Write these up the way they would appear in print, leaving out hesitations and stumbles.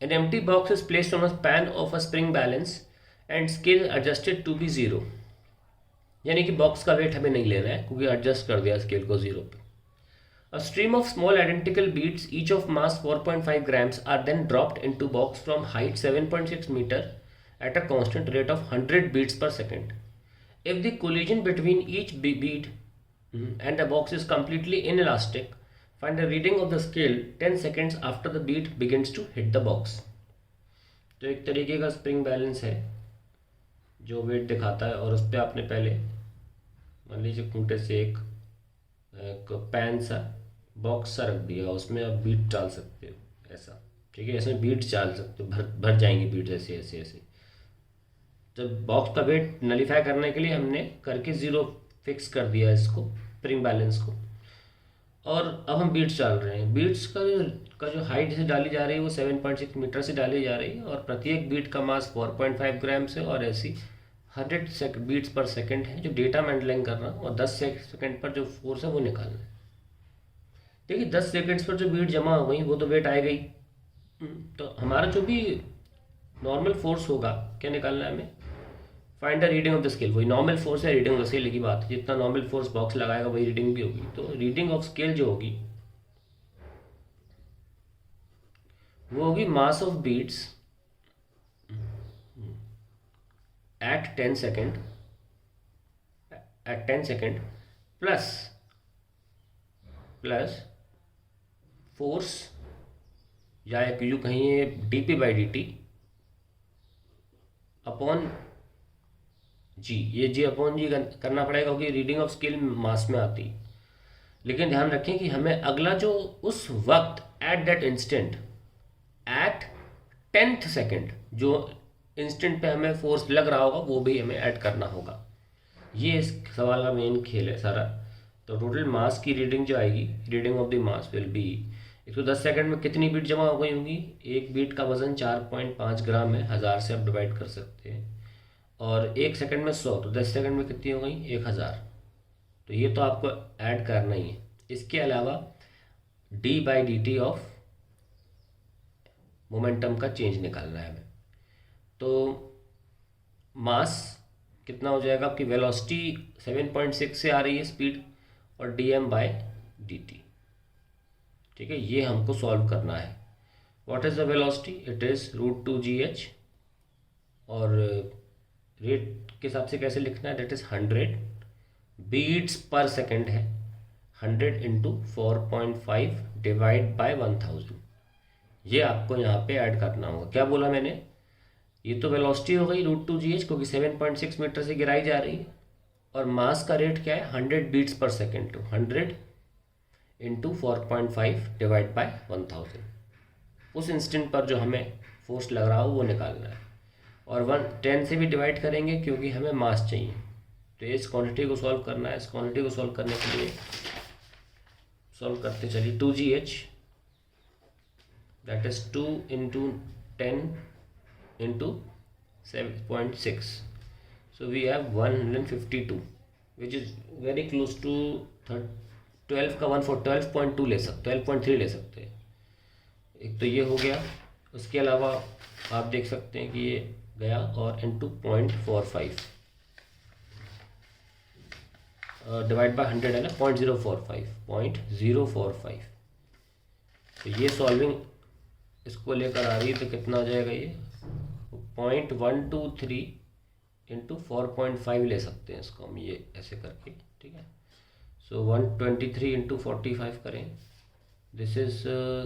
An empty box is placed on a span of a spring balance and scale adjusted to be 0. यानी कि box का wait हमें नहीं लेना है क्योंकि एडजस्ट कर दिया स्केल को 0 पे. A stream of small identical beads, each of mass 4.5 grams, are then dropped into box from height 7.6 meter at a constant rate of 100 beats per second. If the collision between each bead and the box is completely inelastic, find the reading of the scale 10 seconds after the bead begins to hit the box. तो एक तरीके का spring balance है जो wait दिखाता है और उस पर आपने पहले मान लीजिए खूंटे से एक पैन सा बॉक्स सा रख दिया, उसमें आप बीट डाल सकते हो ऐसा. ठीक है, इसमें बीट डाल सकते हो, भर भर जाएंगी बीट ऐसे ऐसे ऐसे. जब बॉक्स का वेट नलीफाई करने के लिए हमने करके 0 फिक्स कर दिया इसको स्प्रिंग बैलेंस को, और अब हम बीट्स डाल रहे हैं. बीट्स का जो हाइट से डाली जा रही है वो 7.6 मीटर से डाली जा रही है और प्रत्येक बीट का मास 4.5 ग्राम से और ऐसी 100 बीट्स पर सेकंड है जो डेटा मैंडलिंग करना, और 10 सेकंड पर जो फोर्स है वो निकालना है. देखिए 10 सेकंड्स पर जो बीट जमा हो गई वो तो वेट आएगा ही. तो हमारा जो भी नॉर्मल फोर्स होगा क्या निकालना है हमें, find the reading of the scale. वही नॉर्मल फोर्स है, रीडिंग ऑफ द स्केल की बात है, जितना नॉर्मल फोर्स बॉक्स लगाएगा वही रीडिंग भी होगी. तो रीडिंग ऑफ स्केल जो होगी वो होगी mass of beats at 10 second plus force, या यूँ कहिए dp/dt अपॉन जी. ये जी अपॉन जी करना पड़ेगा क्योंकि रीडिंग ऑफ स्केल मास में आती. लेकिन ध्यान रखें कि हमें अगला जो उस वक्त at that instant at 10th second जो इंस्टेंट पे हमें फोर्स लग रहा होगा वो भी हमें ऐड करना होगा. ये इस सवाल का मेन खेल है सारा. तो टोटल मास की रीडिंग जो आएगी, reading of the mass will be 110 second में कितनी बीट जमा हो गई होंगी. एक बीट का वजन 4.5 ग्राम है, 1000 से आप डिवाइड कर सकते हैं, और एक सेकंड में 100, तो 10 सेकंड में कितनी हो गई 1000. तो ये तो आपको ऐड करना ही है. इसके अलावा d/dt ऑफ मोमेंटम का चेंज निकालना है हमें. तो मास कितना हो जाएगा, आपकी वेलोसिटी 7.6 से आ रही है स्पीड, और dm/dt. ठीक है, ये हमको सॉल्व करना है. What is the velocity, it is √2gh, और रेट के हिसाब से कैसे लिखना है, दैट इज़ 100 बीट्स पर सेकेंड है. 100 इंटू 4.5 डिवाइड बाय 1000. ये आपको यहाँ पे ऐड करना होगा. क्या बोला मैंने, ये तो वेलोसिटी हो गई √2gh क्योंकि 7.6 मीटर से गिराई जा रही है, और मास का रेट क्या है 100 बीट्स पर सेकेंड. तो 100 इंटू 4.5 डिवाइड बाय 1000. उस इंस्टेंट पर जो हमें फोर्स लग रहा हो वो निकालना है, और 10 से भी डिवाइड करेंगे क्योंकि हमें मास चाहिए. तो इस क्वांटिटी को सॉल्व करना है. इस क्वांटिटी को सॉल्व करने के लिए सॉल्व करते चलिए. 2gh that is 2 into 10 into 7.6, so we have 152 which is very close to 12 का 12.2 ले सकते, 12.3 ले सकते हैं. एक तो ये हो गया. उसके अलावा आप देख सकते हैं कि ये गया और इंटू 0.45 डिवाइड बाय 100 है ना, 0.045. तो ये सॉल्विंग इसको लेकर आ रही है तो कितना हो जाएगा, ये 0.123 इंटू 4.5 ले सकते हैं इसको हम, ये ऐसे करके. ठीक है, सो 123 इंटू 45 करें, दिस इज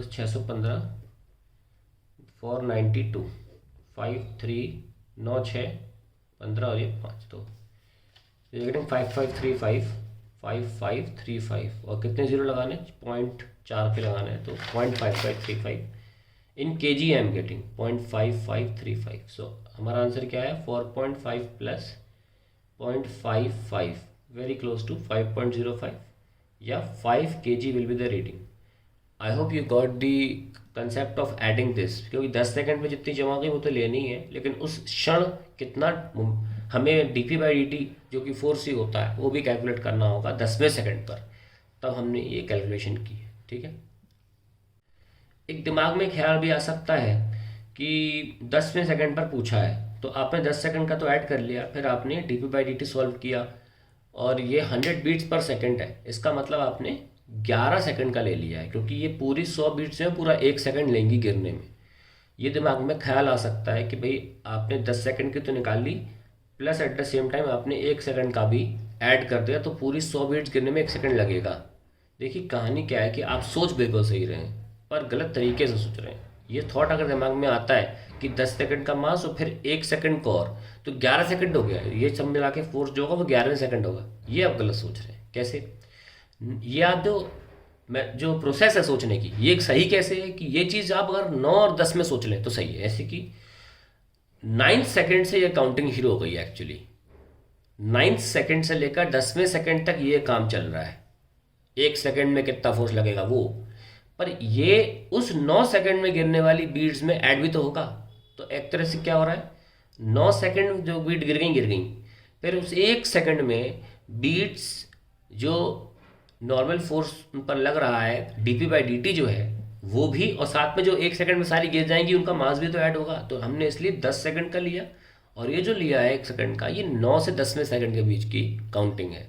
615, 492, 5396 15 और ये 5, तो ये गेटिंग 5535 और कितने जीरो लगाने, 0.4 पे लगाना है तो 0.5535 इन के जी आई एम गेटिंग 0.5535. सो हमारा आंसर क्या है 4.5 प्लस 0.55 वेरी क्लोज टू 5.05 या 5 kg will be the reading. I hope you got the concept of adding this, क्योंकि 10 सेकंड में जितनी जमा गई वो तो लेनी है, लेकिन उस क्षण कितना हमें dp/dt जो कि फोर्स ही होता है वो भी कैलकुलेट करना होगा 10वें सेकंड पर. तब हमने ये कैलकुलेशन की है. ठीक है, एक दिमाग में ख्याल भी आ सकता है कि 10वें सेकंड पर पूछा है, तो आपने 10 सेकंड का तो ऐड कर लिया, फिर आपने D P by D T solve किया और ये 100 बीट्स पर सेकंड है, इसका मतलब आपने 11 सेकंड का ले लिया है, क्योंकि ये पूरी 100 बीट्स में पूरा 1 सेकंड लेंगी गिरने में। ये दिमाग में ख्याल आ सकता है कि भाई आपने 10 सेकंड की तो निकाल ली, plus at the same time आपने 1 सेकंड का भी ऐड कर दिया, तो पूरी 100 बीट्स गिरने में 1 सेकंड लगेगा। देखिए कहानी क्या है कि आप सोच बिल्कुल सही रहे हैं पर गलत तरीके से सोच रहे हैं। ये थॉट अगर दिमाग में आता है कि 10 सेकंड का मास और फिर 1 सेकंड को और, तो 11 सेकंड हो गया, ये सब मिला के फोर्स जो होगा वो 11 सेकंड होगा। ये आप गलत सोच रहे हैं। कैसे? ये आप जो प्रोसेस है सोचने की, ये सही कैसे है कि ये चीज़ आप अगर 9 और 10 में सोच लें तो सही है। ऐसे कि 9 सेकंड से ये काउंटिंग शुरू हो गई है एक्चुअली। 9 सेकंड से लेकर 10वें सेकंड तक ये काम चल रहा है। 1 सेकंड में कितना फोर्स लगेगा वो, पर ये उस 9 सेकंड में गिरने वाली बीड्स में ऐड भी तो होगा। तो एक तरह से क्या हो रहा है, 9 सेकंड जो बीट गिर गई, फिर उस 1 सेकंड में बीट्स जो नॉर्मल फोर्स पर लग रहा है D P by D T जो है वो भी, और साथ में जो 1 सेकंड में सारी गिर जाएंगी उनका मास भी तो ऐड होगा। तो हमने इसलिए 10 सेकंड का लिया, और ये जो लिया है 1 सेकंड का, ये 9 से 10वें सेकंड के बीच की काउंटिंग है।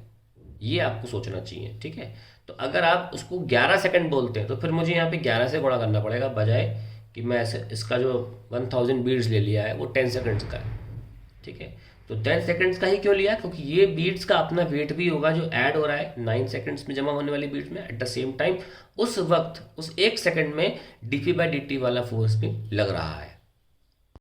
ये आपको सोचना चाहिए, ठीक है। तो अगर आप उसको 11 सेकंड बोलते हैं तो फिर मुझे यहाँ पे 11 से गुणा करना पड़ेगा, बजाय कि मैं ऐसे इसका जो 1000 बीट्स ले लिया है वो 10 सेकंड्स का है, ठीक है। तो 10 सेकंड्स का ही क्यों लिया, क्योंकि ये बीट्स का अपना वेट भी होगा जो ऐड हो रहा है 9 सेकंड्स में जमा होने वाली बीट्स में। एट द सेम टाइम उस वक्त उस 1 सेकंड में D P by D T वाला फोर्स भी लग रहा है।